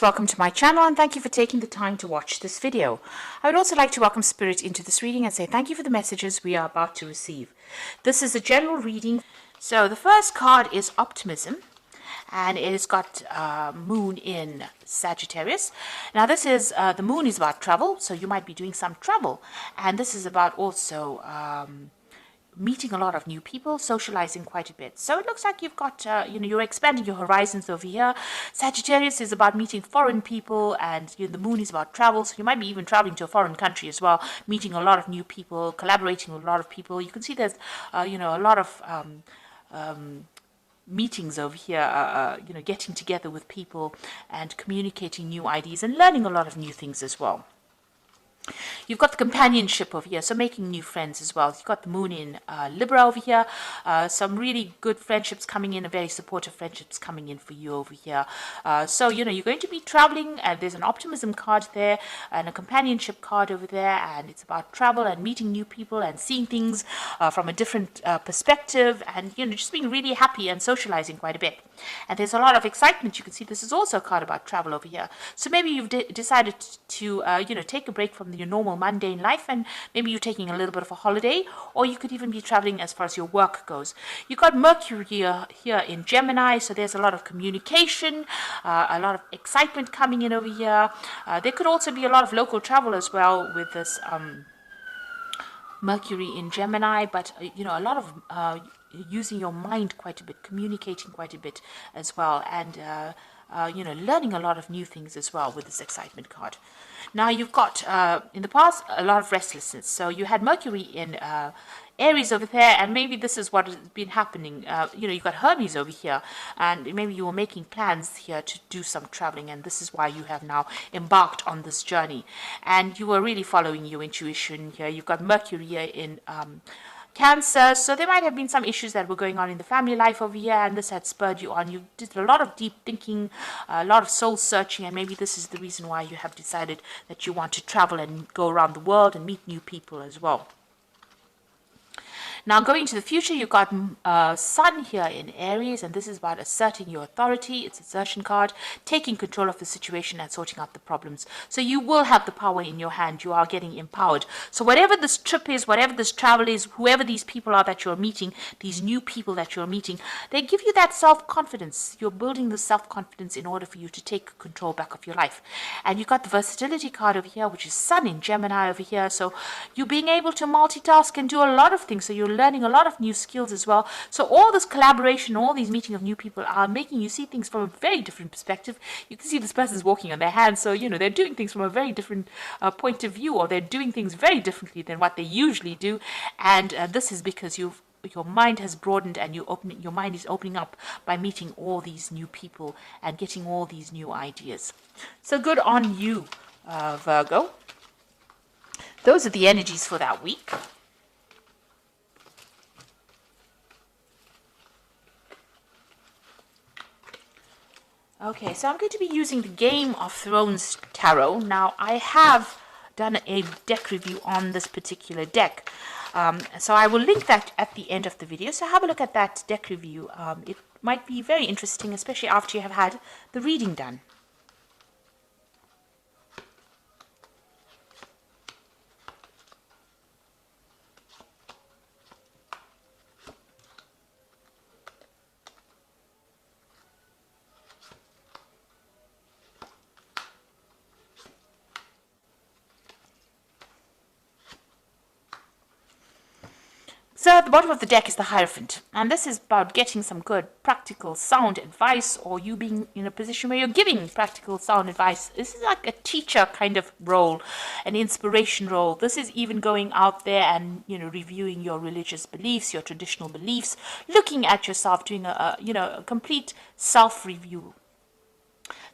Welcome to my channel and thank you for taking the time to watch this video. I would also like to welcome Spirit into this reading and say thank you for the messages we are about to receive. This is a general reading. So the first card is Optimism, and it has got Moon in Sagittarius. Now this is, the Moon is about travel, so you might be doing some travel, and this is about also meeting a lot of new people, socializing quite a bit. So it looks like you've got, you're expanding your horizons over here. Sagittarius is about meeting foreign people, and the Moon is about travel. So you might be even traveling to a foreign country as well, meeting a lot of new people, collaborating with a lot of people. You can see there's, a lot of meetings over here, getting together with people and communicating new ideas and learning a lot of new things as well. You've got the companionship over here, so making new friends as well. You've got the Moon in Libra over here. Some really good friendships coming in, very supportive friendships coming in for you over here. So, you're going to be traveling, and there's an optimism card there and a companionship card over there, and it's about travel and meeting new people and seeing things from a different perspective, and, just being really happy and socializing quite a bit. And there's a lot of excitement. You can see this is also a card about travel over here. So maybe you've decided to, take a break from your normal mundane life, and maybe you're taking a little bit of a holiday, or you could even be traveling as far as your work goes. You've got Mercury here in Gemini, so there's a lot of communication, a lot of excitement coming in over here. There could also be a lot of local travel as well with this Mercury in Gemini, but a lot of using your mind quite a bit, communicating quite a bit as well, and learning a lot of new things as well with this excitement card. Now you've got, in the past, a lot of restlessness. So you had Mercury in Aries over there, and maybe this is what has been happening. You've got Hermes over here, and maybe you were making plans here to do some traveling, and this is why you have now embarked on this journey. And you were really following your intuition here. You've got Mercury here in Cancer, so there might have been some issues that were going on in the family life over here, and this had spurred you on. You did a lot of deep thinking, a lot of soul searching, and maybe this is the reason why you have decided that you want to travel and go around the world and meet new people as well. Now, going to the future, you've got Sun here in Aries, and this is about asserting your authority. It's an assertion card, taking control of the situation and sorting out the problems. So you will have the power in your hand. You are getting empowered. So whatever this trip is, whatever this travel is, whoever these people are that you're meeting, these new people that you're meeting, they give you that self-confidence. You're building the self-confidence in order for you to take control back of your life. And you've got the versatility card over here, which is Sun in Gemini over here. So you're being able to multitask and do a lot of things. So you're learning a lot of new skills as well. So all this collaboration, all these meeting of new people are making you see things from a very different perspective. You can see this person's walking on their hands, so they're doing things from a very different point of view, or they're doing things very differently than what they usually do. And this is because your mind has broadened, and your mind is opening up by meeting all these new people and getting all these new ideas. So good on you, Virgo. Those are the energies for that week. Okay, so I'm going to be using the Game of Thrones Tarot. Now, I have done a deck review on this particular deck. So I will link that at the end of the video. So have a look at that deck review. It might be very interesting, especially after you have had the reading done. So at the bottom of the deck is the Hierophant, and this is about getting some good, practical, sound advice, or you being in a position where you're giving practical, sound advice. This is like a teacher kind of role, an inspiration role. This is even going out there and, reviewing your religious beliefs, your traditional beliefs, looking at yourself, doing a complete self-review.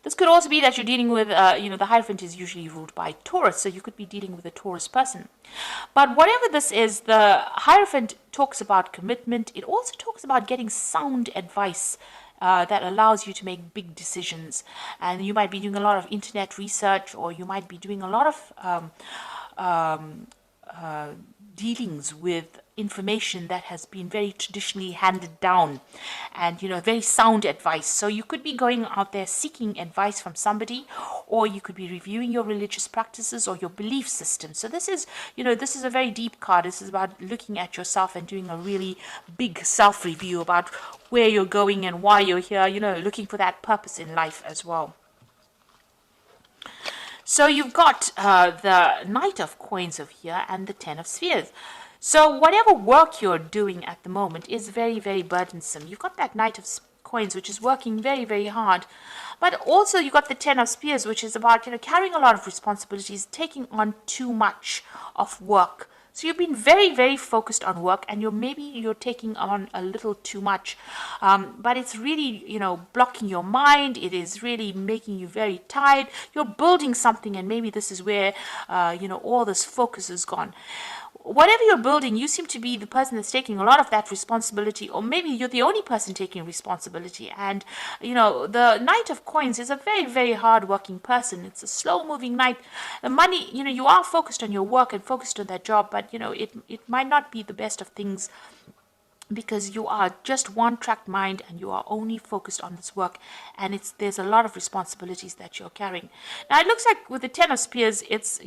This could also be that you're dealing with, the Hierophant is usually ruled by Taurus, so you could be dealing with a Taurus person. But whatever this is, the Hierophant talks about commitment. It also talks about getting sound advice that allows you to make big decisions. And you might be doing a lot of internet research, or you might be doing a lot of dealings with information that has been very traditionally handed down, and very sound advice. So you could be going out there seeking advice from somebody, or you could be reviewing your religious practices or your belief system. So this is a very deep card. This is about looking at yourself and doing a really big self review about where you're going and why you're here, looking for that purpose in life as well. So you've got the Knight of Coins over here and the Ten of Spheres. So whatever work you're doing at the moment is very, very burdensome. You've got that Knight of Coins, which is working very, very hard. But also you've got the Ten of Spears, which is about, carrying a lot of responsibilities, taking on too much of work. So you've been very, very focused on work, and you're taking on a little too much. But it's really, blocking your mind. It is really making you very tired. You're building something, and maybe this is where, all this focus is gone. Whatever you're building, you seem to be the person that's taking a lot of that responsibility, or maybe you're the only person taking responsibility. And, the Knight of Coins is a very, very hard-working person. It's a slow-moving knight. The money, you are focused on your work and focused on that job, but, it might not be the best of things, because you are just one-track mind and you are only focused on this work, and there's a lot of responsibilities that you're carrying. Now it looks like with the Ten of Spears, it's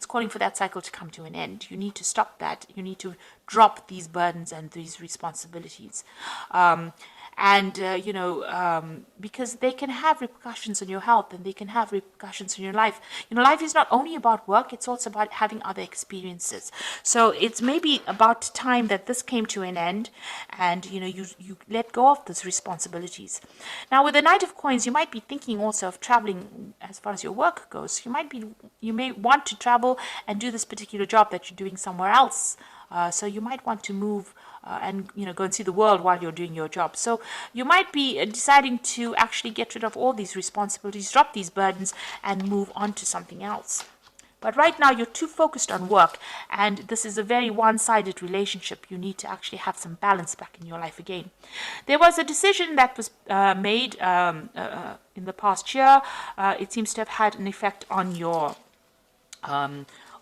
calling for that cycle to come to an end. You need to stop that. You need to drop these burdens and these responsibilities. Because they can have repercussions on your health, and they can have repercussions on your life. Life is not only about work, it's also about having other experiences. So it's maybe about time that this came to an end, and you let go of those responsibilities. Now with the Knight of Coins, you might be thinking also of traveling as far as your work goes. You may want to travel and do this particular job that you're doing somewhere else. So you might want to move and go and see the world while you're doing your job. So you might be deciding to actually get rid of all these responsibilities, drop these burdens, and move on to something else. But right now you're too focused on work, and this is a very one-sided relationship. You need to actually have some balance back in your life again. There was a decision that was made in the past year. It seems to have had an effect on your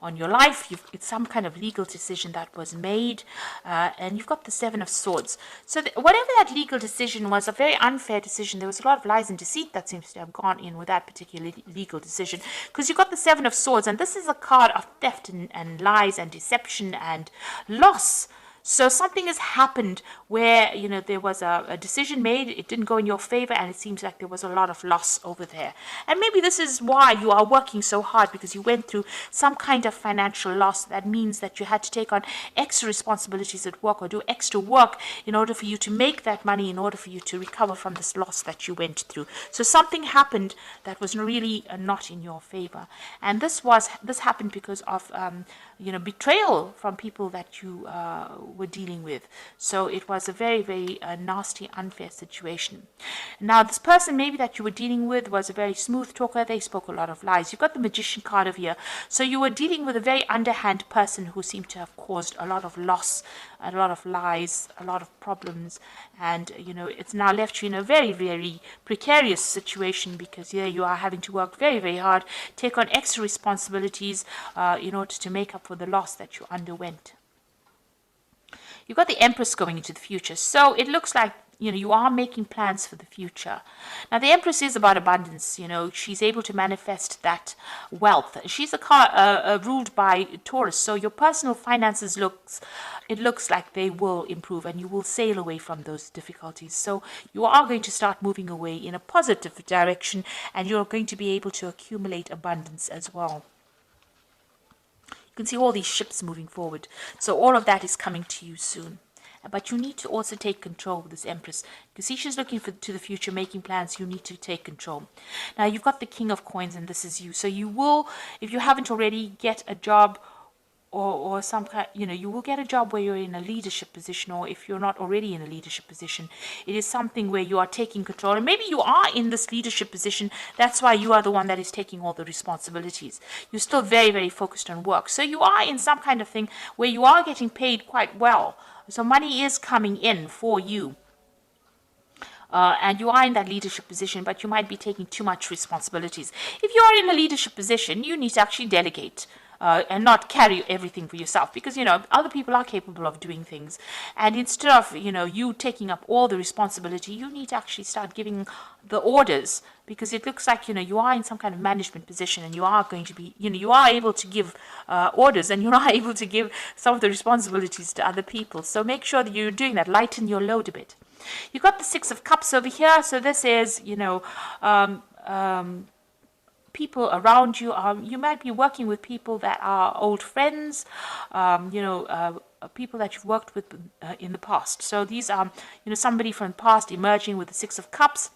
life. It's some kind of legal decision that was made, and you've got the Seven of Swords. So whatever that legal decision was, a very unfair decision. There was a lot of lies and deceit that seems to have gone in with that particular legal decision, because you've got the Seven of Swords, and this is a card of theft and lies and deception and loss. So something has happened where, there was a decision made, it didn't go in your favor, and it seems like there was a lot of loss over there. And maybe this is why you are working so hard, because you went through some kind of financial loss. That means that you had to take on extra responsibilities at work, or do extra work in order for you to make that money, in order for you to recover from this loss that you went through. So something happened that was really not in your favor. And this happened because of betrayal from people that you were dealing with. So it was a very, very nasty, unfair situation. Now, this person maybe that you were dealing with was a very smooth talker. They spoke a lot of lies. You've got the Magician card over here. So you were dealing with a very underhand person who seemed to have caused a lot of loss, a lot of lies, a lot of problems. And, it's now left you in a very, very precarious situation, because here you are having to work very, very hard, take on extra responsibilities in order to make up for the loss that you underwent. You've got the Empress going into the future. So it looks like, you are making plans for the future. Now, the Empress is about abundance. She's able to manifest that wealth. She's a car ruled by Taurus. So your personal finances looks like they will improve, and you will sail away from those difficulties. So you are going to start moving away in a positive direction, and you're going to be able to accumulate abundance as well. You can see all these ships moving forward. So all of that is coming to you soon. But you need to also take control of this Empress. You can see she's looking to the future, making plans. You need to take control. Now, you've got the King of Coins, and this is you. So you will, if you haven't already, get a job, or some kind, you will get a job where you're in a leadership position, or if you're not already in a leadership position, it is something where you are taking control. And maybe you are in this leadership position. That's why you are the one that is taking all the responsibilities. You're still very, very focused on work. So you are in some kind of thing where you are getting paid quite well. So money is coming in for you. And you are in that leadership position, but you might be taking too much responsibilities. If you are in a leadership position, you need to actually delegate. and not carry everything for yourself, because other people are capable of doing things, and instead of you taking up all the responsibility, you need to actually start giving the orders, because it looks like you are in some kind of management position, and you are going to be you are able to give orders, and you're not able to give some of the responsibilities to other people. So make sure that you're doing that. Lighten your load a bit. You got the Six of Cups over here, so this is people around you. You might be working with people that are old friends, people that you've worked with in the past. So these are somebody from the past emerging with the Six of Cups.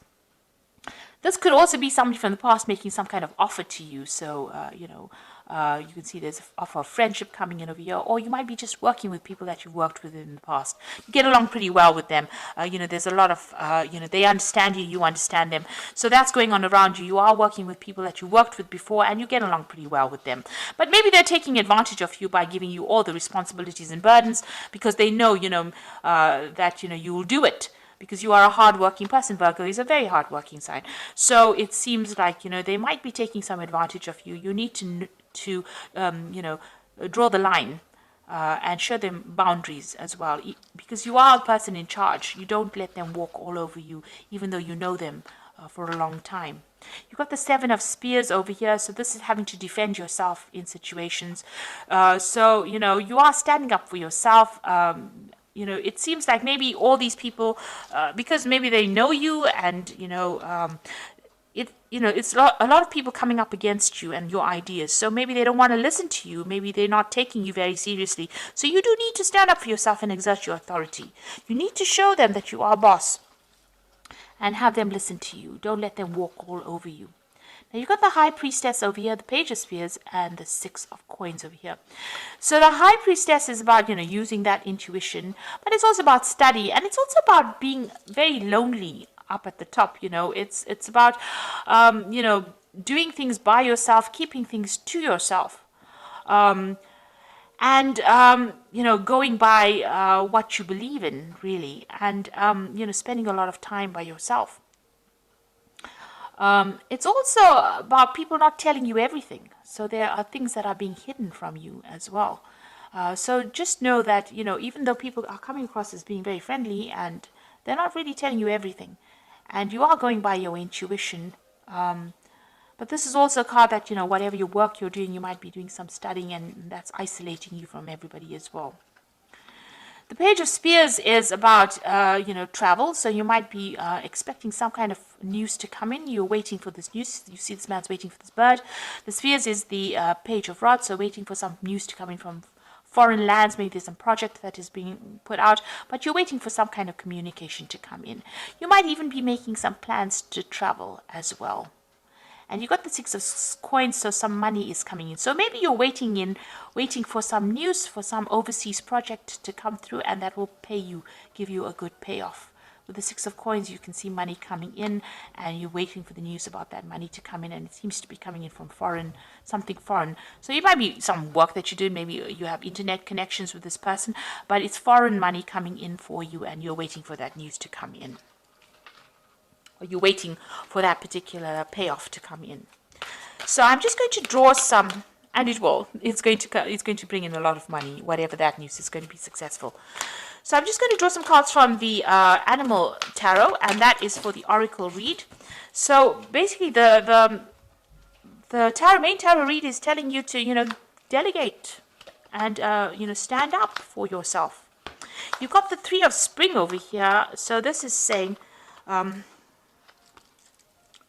This could also be somebody from the past making some kind of offer to you. So, you can see there's an offer of friendship coming in over here, or you might be just working with people that you've worked with in the past. You get along pretty well with them. There's a lot of, they understand you, you understand them. So that's going on around you. You are working with people that you worked with before, and you get along pretty well with them. But maybe they're taking advantage of you by giving you all the responsibilities and burdens, because they know, that, you will do it. Because you are a hard-working person. Virgo is a very hard-working sign. So it seems like, they might be taking some advantage of you. You need to draw the line and show them boundaries as well. Because you are a person in charge. You don't let them walk all over you, even though you know them for a long time. You've got the Seven of Spears over here. So this is having to defend yourself in situations. So, you are standing up for yourself. It seems like maybe all these people, because maybe they know you, and it's a lot of people coming up against you and your ideas. So maybe they don't want to listen to you. Maybe they're not taking you very seriously. So you do need to stand up for yourself and exert your authority. You need to show them that you are boss, and have them listen to you. Don't let them walk all over you. Now you've got the High Priestess over here, the Page of Spears, and the Six of Coins over here. So the High Priestess is about, using that intuition, but it's also about study, and it's also about being very lonely up at the top. It's about, doing things by yourself, keeping things to yourself, and going by what you believe in, really, and spending a lot of time by yourself. It's also about people not telling you everything. So there are things that are being hidden from you as well. So just know that, even though people are coming across as being very friendly, and they're not really telling you everything, and you are going by your intuition. But this is also a card that, whatever your work you're doing, you might be doing some studying, and that's isolating you from everybody as well. The Page of Spears is about, travel. So you might be expecting some kind of news to come in. You're waiting for this news. You see this man's waiting for this bird. The Spears is the Page of Rods, so waiting for some news to come in from foreign lands. Maybe there's some project that is being put out, but you're waiting for some kind of communication to come in. You might even be making some plans to travel as well. And you got the Six of Coins, so some money is coming in. So maybe you're waiting for some news, for some overseas project to come through, and that will give you a good payoff. With the Six of Coins, you can see money coming in, and you're waiting for the news about that money to come in, and it seems to be coming in from something foreign. So it might be some work that you do. Maybe you have internet connections with this person, but it's foreign money coming in for you, and you're waiting for that news to come in. Or you're waiting for that particular payoff to come in. So I'm just going to draw some, and it will. It's going to bring in a lot of money. Whatever that news is going to be successful. So I'm just going to draw some cards from the Animal Tarot, and that is for the Oracle read. So basically, the main tarot read is telling you to delegate and stand up for yourself. You've got the Three of Spring over here. So this is saying.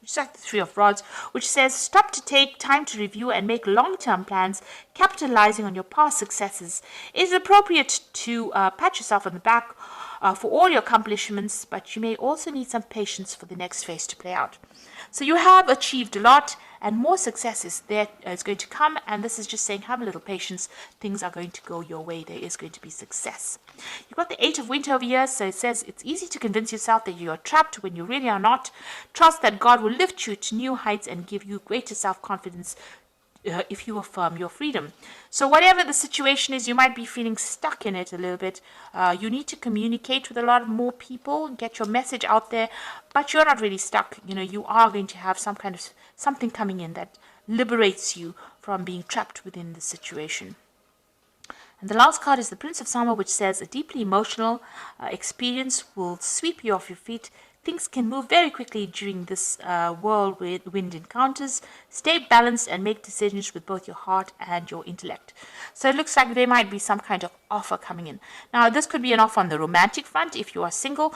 Just like the Three of Rods, which says, stop to take time to review and make long-term plans, capitalizing on your past successes. It is appropriate to pat yourself on the back for all your accomplishments, but you may also need some patience for the next phase to play out. So you have achieved a lot, and more success is going to come, and this is just saying, have a little patience. Things are going to go your way. There is going to be success. You've got the Eight of Winter over here, so it says it's easy to convince yourself that you are trapped when you really are not. Trust that God will lift you to new heights and give you greater self-confidence if you affirm your freedom. So whatever the situation is, you might be feeling stuck in it a little bit. You need to communicate with a lot more people, get your message out there, but you're not really stuck. You are going to have some kind of something coming in that liberates you from being trapped within the situation. And the last card is the Prince of Summer, which says a deeply emotional experience will sweep you off your feet. Things can move very quickly during this whirlwind encounters. Stay balanced and make decisions with both your heart and your intellect. So it looks like there might be some kind of offer coming in. Now, this could be an offer on the romantic front if you are single.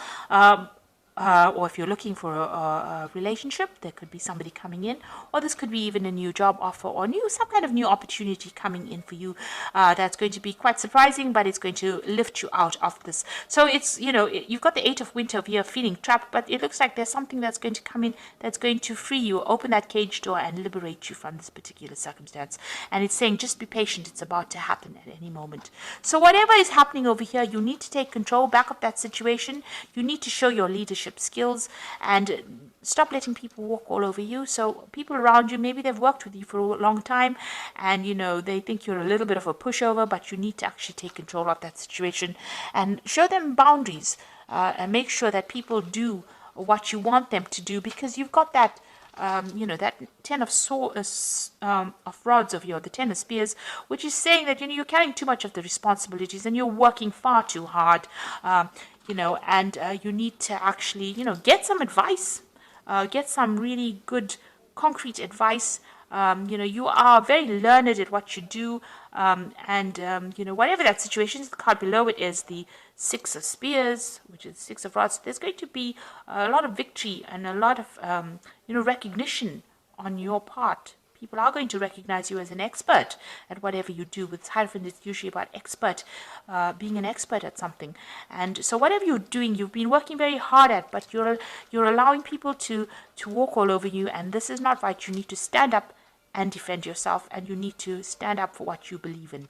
Or if you're looking for a relationship, there could be somebody coming in, or this could be even a new job offer or some kind of new opportunity coming in for you. That's going to be quite surprising, but it's going to lift you out of this. So it's, you've got the Eight of Winter here feeling trapped, but it looks like there's something that's going to come in that's going to free you, open that cage door and liberate you from this particular circumstance. And it's saying just be patient, it's about to happen at any moment. So whatever is happening over here, you need to take control back of that situation. You need to show your leadership skills and stop letting people walk all over you. So people around you, maybe they've worked with you for a long time and they think you're a little bit of a pushover, but you need to actually take control of that situation and show them boundaries and make sure that people do what you want them to do, because you've got that that Ten of Rods of the Ten of Spears, which is saying that you're carrying too much of the responsibilities and you're working far too hard, and you need to actually get some advice, get some really good concrete advice. You are very learned at what you do, whatever that situation is. The card below it is the Six of Spears, which is Six of Rods. There's going to be a lot of victory and a lot of recognition on your part. People are going to recognize you as an expert at whatever you do. With Hierophant, it's usually about being an expert at something. And so whatever you're doing, you've been working very hard at, but you're allowing people to walk all over you, and this is not right. You need to stand up and defend yourself, and you need to stand up for what you believe in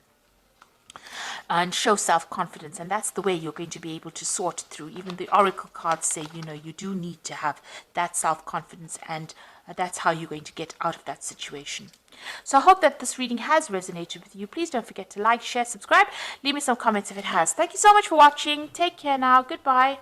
and show self-confidence. And that's the way you're going to be able to sort through. Even the oracle cards say you do need to have that self-confidence, and that's how you're going to get out of that situation. So I hope that this reading has resonated with you. Please don't forget to like, share, subscribe, leave me some comments if it has. Thank you so much for watching. Take care now. Goodbye.